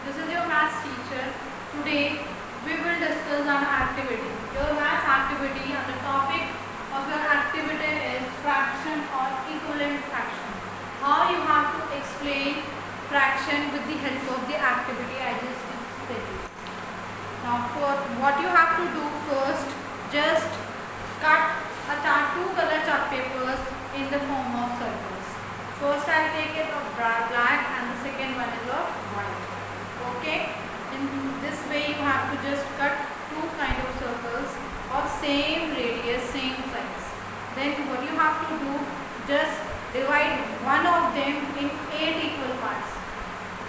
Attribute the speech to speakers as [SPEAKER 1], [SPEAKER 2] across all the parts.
[SPEAKER 1] This is your maths teacher. Today we will discuss an activity. Your maths activity and the topic of your activity is fraction or equivalent fraction. How you have to explain fraction with the help of the activity I just said you. Now for what you have to do first, just cut two color chart papers in the form of circles. First I will take it of black and the second one is of white. Okay, in this way you have to just cut two kind of circles of same radius, same size. Then what you have to do, just divide one of them in 8 equal parts.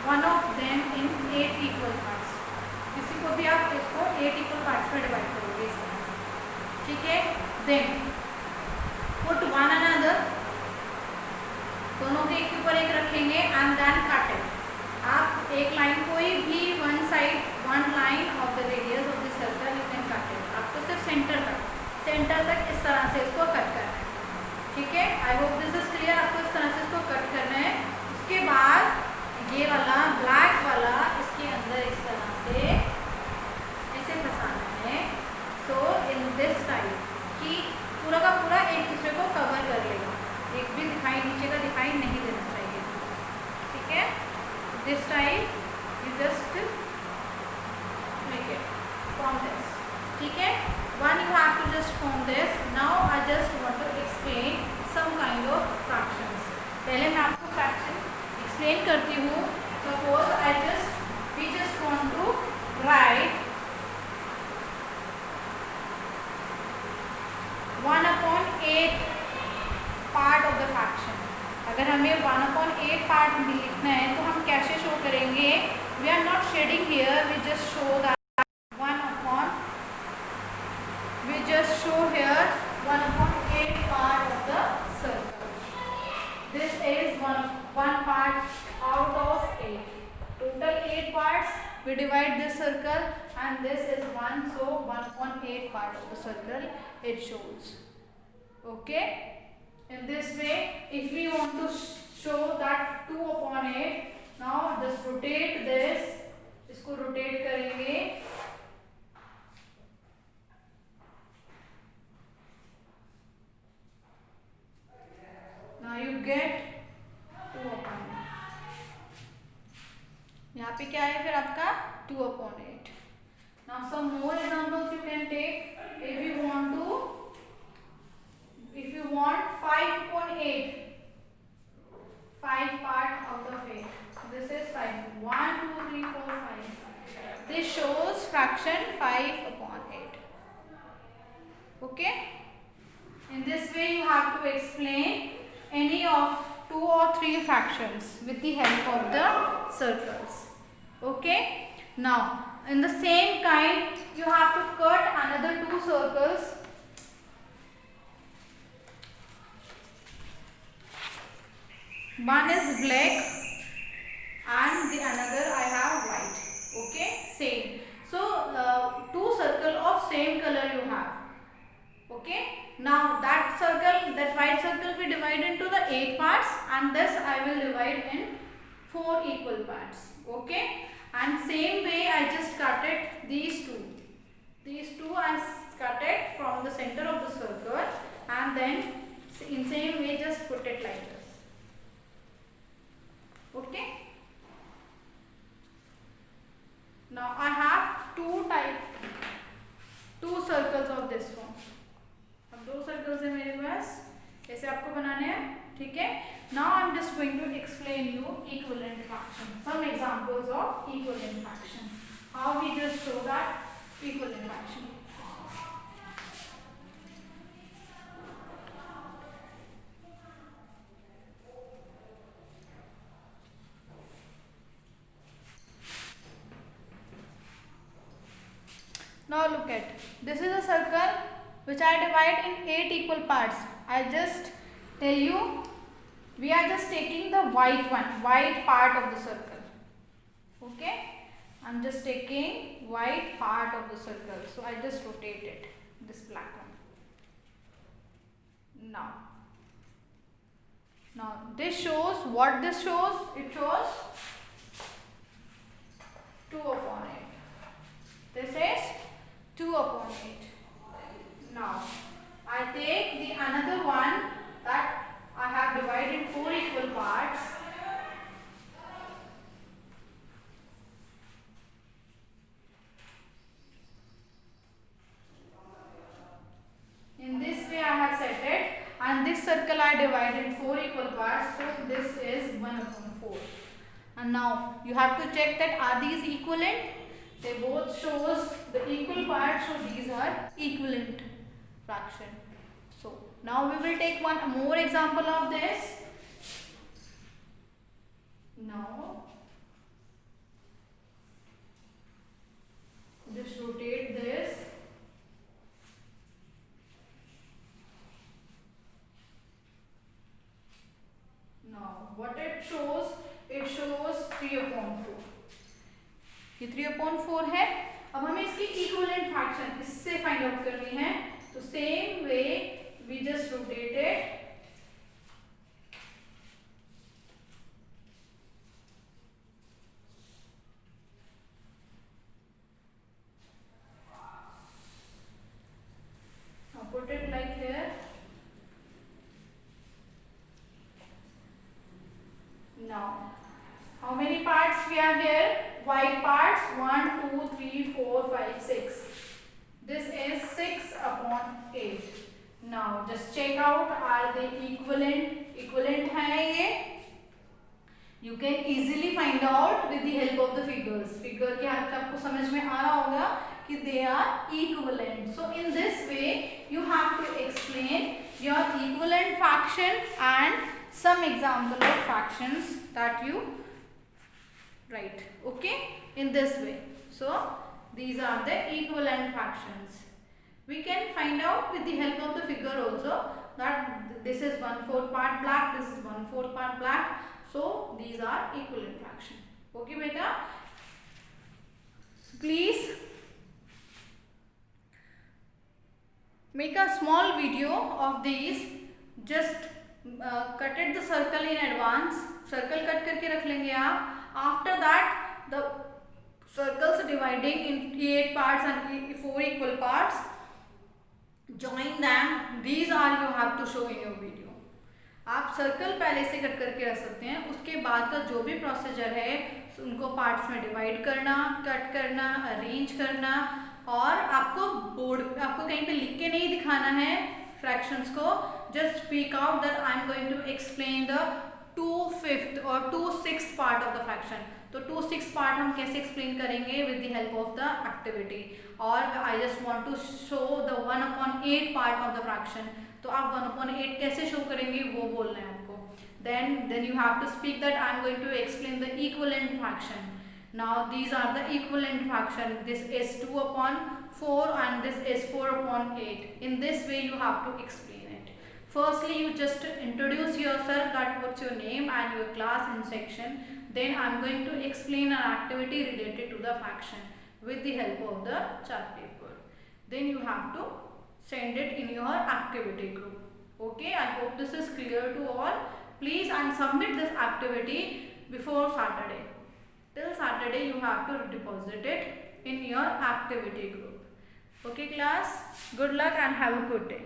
[SPEAKER 1] One of them in 8 equal parts. किसी को भी आप इसको 8 equal parts में divide करोगे इस तरह से, ठीक है. Then put one another, दोनों के एक ऊपर एक रखेंगे and then cut it. आप एक लाइन कोई भी one side one line of the radius of the circle you can cut it. आपको सिर्फ सेंटर तक इस तरह से इसको कट करना है, ठीक है. I hope this is clear. आपको इस तरह से इसको कट करना है. उसके बाद ये वाला ब्लैक वाला इसके अंदर इस तरह से ऐसे फंसाना है. सो इन दिस टाइप कि पूरा का पूरा एक दूसरे को कवर कर लेगा, एक भी दिखाई नीचे का दिखाई नहीं देना चाहिए, ठीक है. This time you just make it form this, ठीक है. One you have to just form this. Now I just want to explain some kind of fractions. पहले मैं आपको fraction explain करती हूँ. Suppose we just want to write 1/8 part of the fraction. अगर हमें 1/8 part लिखना है तो हम कैसे शो करेंगे? We are not shading here, we just show that 1/8 part of the circle. This is one part out of 8. Total 8 parts. We divide this circle and this is 1, so 1/8 part of the circle it shows. Okay. In this way, if we want to show that 2/8, now just rotate this. इसको rotate करेंगे. Now you get 2/8. यहाँ पे क्या है फिर आपका 2/8. Now some more examples you can take. If you want 5/8, 5 part out of 8. This is 5. 1, 2, 3, 4, 5. This shows fraction 5/8. Okay. In this way you have to explain any of 2 or 3 fractions with the help of the circles. Okay. Now in the same kind you have to cut another 2 circles. One is black and the another I have white. Okay, same. So 2 circle of same color you have. Okay. Now that white circle we divide into the 8 parts and this I will divide in 4 equal parts. Okay. And same way I just cut it these two. These two I cut it from the center of the circle and then in same way just put it like this. Okay. Now I have two circles of this form. अब 2 circles है मेरे पास, ऐसे आपको बनाने हैं, ठीक है. Now I am just going to explain you equivalent fraction. Some examples of equivalent fraction. How we just show that equivalent fraction. Now look at, this is a circle which I divide in 8 equal parts. I just tell you, we are just taking the white part of the circle. Okay, I'm just taking white part of the circle. So I just rotate it, this black one. Now this shows what this shows. It shows and now you have to check that are these equivalent. They both shows the equal parts, so these are equivalent fraction. So now we will take one more example of this. Now just rotate this. Now what it shows 3/4. ये 3/4 है. अब हमें इसकी equivalent fraction इससे find out करनी है. तो same way we just rotate it. Now put it like here. Now how many parts we have here? White parts 1, 2, 3, 4, 5, 6. This is 6/8. Now just check out are they equivalent? Equivalent है ये. You can easily find out with the help of the figures. Figure के हाथ आपको समझ में आ रहा होगा कि they are equivalent. So in this way you have to explain your equivalent fraction and some example of fractions that you write. Okay, in this way. So these are the equivalent fractions. We can find out with the help of the figure also that this is 1/4 part black, this is 1/4 part black. So these are equivalent fraction. Okay beta, please make a small video of these. Just cut it the circle in advance. Circle cut करके रख लेंगे आप. After that the circles dividing in 8 parts and 4 equal parts, join them. These are you have to show in your video. आप circle पहले से cut करके रख सकते हैं. उसके बाद का जो भी प्रोसीजर है उनको पार्ट्स में डिवाइड करना, कट करना, अरेंज करना. और आपको बोर्ड आपको कहीं पे लिख के नहीं दिखाना है फ्रैक्शंस को. Just speak out that I am going to explain the 2/5 और 2/6 पार्ट ऑफ द फ्रैक्शन. तो 2/6 पार्ट हम कैसे एक्सप्लेन करेंगे with the help of the activity. और I just want to show the 1/8 part of the fraction. तो आप 1/8 कैसे show करेंगे वो बोलना है आपको. then you have to speak that I am going to explain the equivalent fraction. Now these are the equivalent fraction. This is 2/4 and this is 4/8. In this way you have to explain it. Firstly you just introduce yourself, that what's your name and your class and section. Then I am going to explain an activity related to the fraction with the help of the chart paper. Then you have to send it in your activity group. Okay, I hope this is clear to all. Please and submit this activity before Saturday. Till Saturday you have to deposit it in your activity group. Okay class, good luck and have a good day.